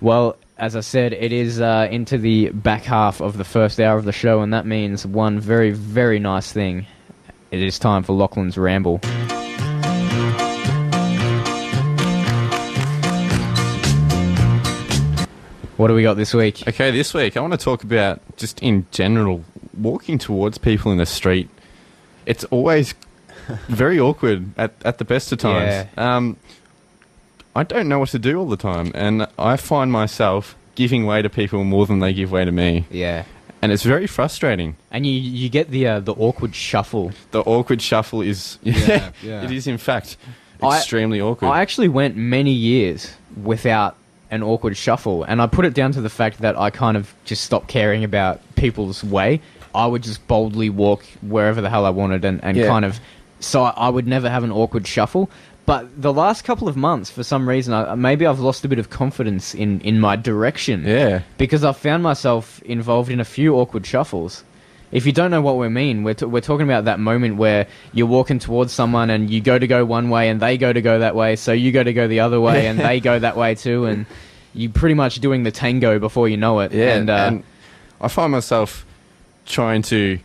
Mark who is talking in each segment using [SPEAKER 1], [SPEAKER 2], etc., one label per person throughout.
[SPEAKER 1] Well, as I said, it is into the back half of the first hour of the show, and that means one very, very nice thing. It is time for Lachlan's Ramble. What do we got this week?
[SPEAKER 2] Okay, this week I want to talk about, just in general, walking towards people in the street. It's always very awkward at the best of times.
[SPEAKER 1] Yeah.
[SPEAKER 2] I don't know what to do all the time, and I find myself giving way to people more than they give way to me.
[SPEAKER 1] Yeah.
[SPEAKER 2] And it's very frustrating.
[SPEAKER 1] And you get the awkward shuffle.
[SPEAKER 2] The awkward shuffle is...
[SPEAKER 3] Yeah.
[SPEAKER 2] It is, in fact, extremely awkward.
[SPEAKER 1] I actually went many years without an awkward shuffle, and I put it down to the fact that I kind of just stopped caring about people's way. I would just boldly walk wherever the hell I wanted, and kind of... So I would never have an awkward shuffle. But the last couple of months, for some reason, maybe I've lost a bit of confidence in my direction.
[SPEAKER 2] Yeah.
[SPEAKER 1] Because I've found myself involved in a few awkward shuffles. If you don't know what we mean, we're talking about that moment where you're walking towards someone and you go one way and they go that way, so you go the other way and they go that way too, and you're pretty much doing the tango before you know it.
[SPEAKER 2] Yeah,
[SPEAKER 1] and
[SPEAKER 2] I find myself trying to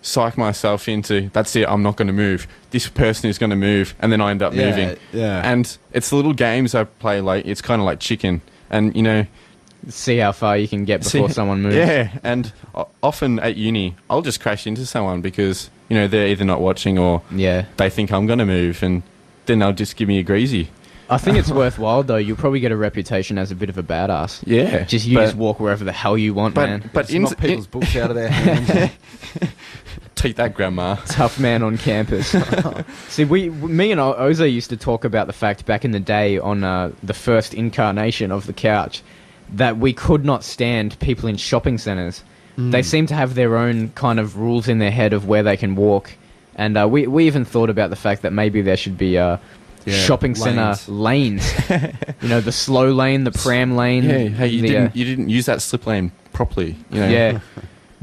[SPEAKER 2] psych myself into, that's it, I'm not going to move. This person is going to move, and then I end up moving.
[SPEAKER 3] Yeah.
[SPEAKER 2] And it's the little games I play, like, it's kind of like chicken. And, you know...
[SPEAKER 1] See how far you can get before someone moves.
[SPEAKER 2] Yeah, and often at uni, I'll just crash into someone because, you know, they're either not watching or they think I'm going to move, and then they'll just give me a greasy.
[SPEAKER 1] I think it's worthwhile, though. You'll probably get a reputation as a bit of a badass.
[SPEAKER 2] Yeah.
[SPEAKER 1] Just walk wherever the hell you want, man.
[SPEAKER 3] But knock people's books out of their hands.
[SPEAKER 2] Take that, Grandma.
[SPEAKER 1] Tough man on campus. See, me and Oza used to talk about the fact back in the day on the first incarnation of the couch that we could not stand people in shopping centres. They seem to have their own kind of rules in their head of where they can walk. And we even thought about the fact that maybe there should be... shopping centre lanes. You know, the slow lane, the pram lane.
[SPEAKER 2] Yeah, hey, you didn't use that slip lane properly. You know?
[SPEAKER 1] Yeah.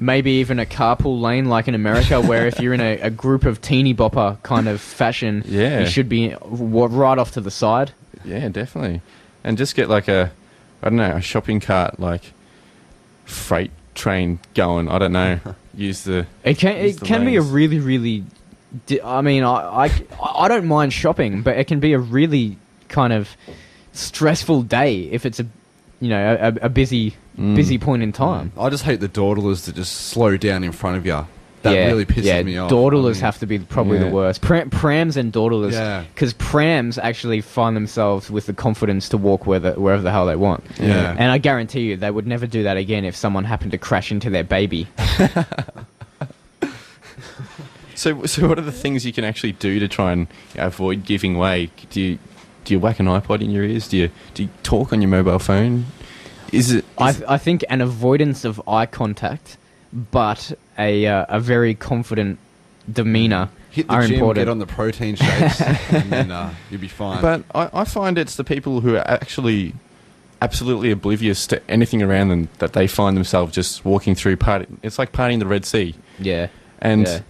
[SPEAKER 1] Maybe even a carpool lane like in America, where if you're in a group of teeny bopper kind of fashion, you should be right off to the side.
[SPEAKER 2] Yeah, definitely. And just get like a shopping cart, like freight train going. I don't know. It
[SPEAKER 1] can be a really, really... I mean, I don't mind shopping, but it can be a really kind of stressful day if it's a busy point in time.
[SPEAKER 3] I just hate the dawdlers that just slow down in front of you. That really pisses me off.
[SPEAKER 1] Dawdlers have to be probably the worst. Prams and dawdlers, because prams actually find themselves with the confidence to walk wherever the hell they want.
[SPEAKER 3] Yeah.
[SPEAKER 1] And I guarantee you they would never do that again if someone happened to crash into their baby.
[SPEAKER 2] So what are the things you can actually do to try and avoid giving way? Do you whack an iPod in your ears? Do you talk on your mobile phone?
[SPEAKER 1] I think an avoidance of eye contact, but a very confident demeanour
[SPEAKER 3] Hit the
[SPEAKER 1] are
[SPEAKER 3] gym,
[SPEAKER 1] important.
[SPEAKER 3] get on the protein shakes, and then you'll be fine.
[SPEAKER 2] But I find it's the people who are actually absolutely oblivious to anything around them that they find themselves just walking through It's like partying the Red Sea.
[SPEAKER 1] Yeah.
[SPEAKER 2] And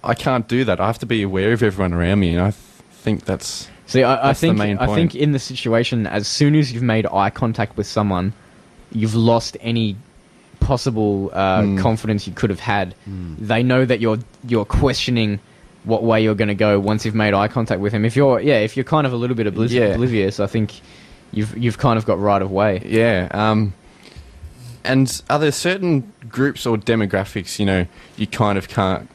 [SPEAKER 2] I can't do that. I have to be aware of everyone around me, and I think that's...
[SPEAKER 1] See, I think
[SPEAKER 2] the main point.
[SPEAKER 1] I think in the situation, as soon as you've made eye contact with someone, you've lost any possible confidence you could have had. They know that you're questioning what way you're going to go once you've made eye contact with him. If you're kind of a little bit oblivious, I think you've kind of got right of way.
[SPEAKER 2] Yeah. And are there certain groups or demographics, you kind of can't,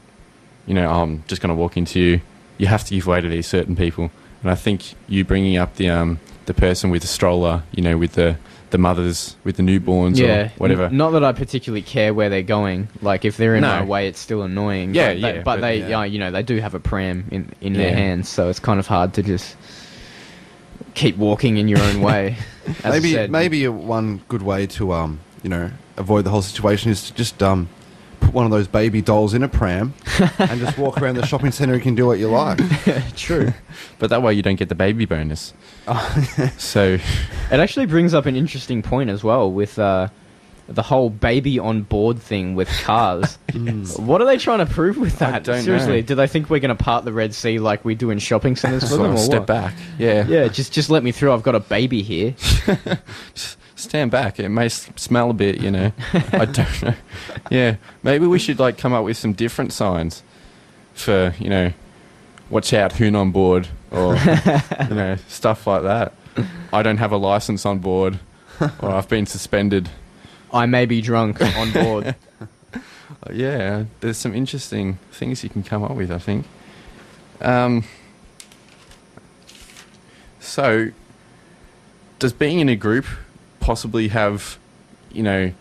[SPEAKER 2] I'm just going to walk into you. You have to give way to these certain people. And I think you bringing up the person with the stroller, with the mothers with the newborns or whatever.
[SPEAKER 1] Not that I particularly care where they're going. Like, if they're in my way, it's still annoying. But they do have a pram in their hands, so it's kind of hard to just keep walking in your own way.
[SPEAKER 3] Maybe one good way to avoid the whole situation is to just put one of those baby dolls in a pram and just walk around the shopping centre. You can do what you like.
[SPEAKER 1] True.
[SPEAKER 2] But that way you don't get the baby bonus. So
[SPEAKER 1] it actually brings up an interesting point as well with the whole baby on board thing with cars. What are they trying to prove with that?
[SPEAKER 2] I don't
[SPEAKER 1] Seriously,
[SPEAKER 2] know.
[SPEAKER 1] do they think we're going to part the Red Sea like we do in shopping centres for them? Or
[SPEAKER 2] step
[SPEAKER 1] what?
[SPEAKER 2] back. Yeah.
[SPEAKER 1] Yeah, just let me through. I've got a baby here.
[SPEAKER 2] stand back. It may smell a bit, you know. I don't know. Yeah, maybe we should like come up with some different signs for, you know, watch out, hoon on board, or you know, stuff like that. I don't have a license on board, or I've been suspended.
[SPEAKER 1] I may be drunk on board.
[SPEAKER 2] Yeah, there's some interesting things you can come up with, I think. So, does being in a group possibly have, you know,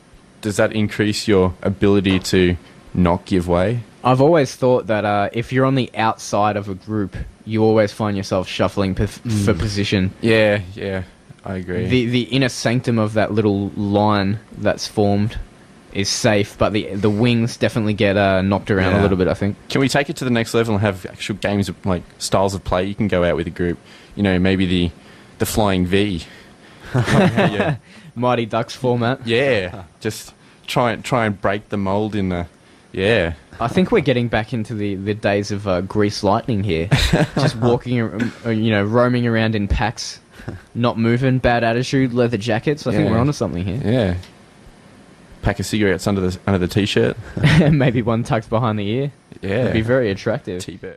[SPEAKER 2] does that increase your ability to not give way?
[SPEAKER 1] I've always thought that if you're on the outside of a group, you always find yourself shuffling for position.
[SPEAKER 2] Yeah, I agree.
[SPEAKER 1] The inner sanctum of that little line that's formed is safe, but the wings definitely get knocked around a little bit, I think.
[SPEAKER 2] Can we take it to the next level and have actual games of, like, styles of play you can go out with a group? You know, maybe the flying V. Yeah.
[SPEAKER 1] Mighty Ducks format.
[SPEAKER 2] Yeah, just try and break the mold in the... Yeah.
[SPEAKER 1] I think we're getting back into the days of Grease Lightning here. Just walking, you know, roaming around in packs, not moving, bad attitude, leather jackets. I think we're onto something here.
[SPEAKER 2] Yeah. Pack of cigarettes under the t-shirt.
[SPEAKER 1] Maybe one tucked behind the ear.
[SPEAKER 2] Yeah.
[SPEAKER 1] It'd be very attractive.
[SPEAKER 2] T-bird.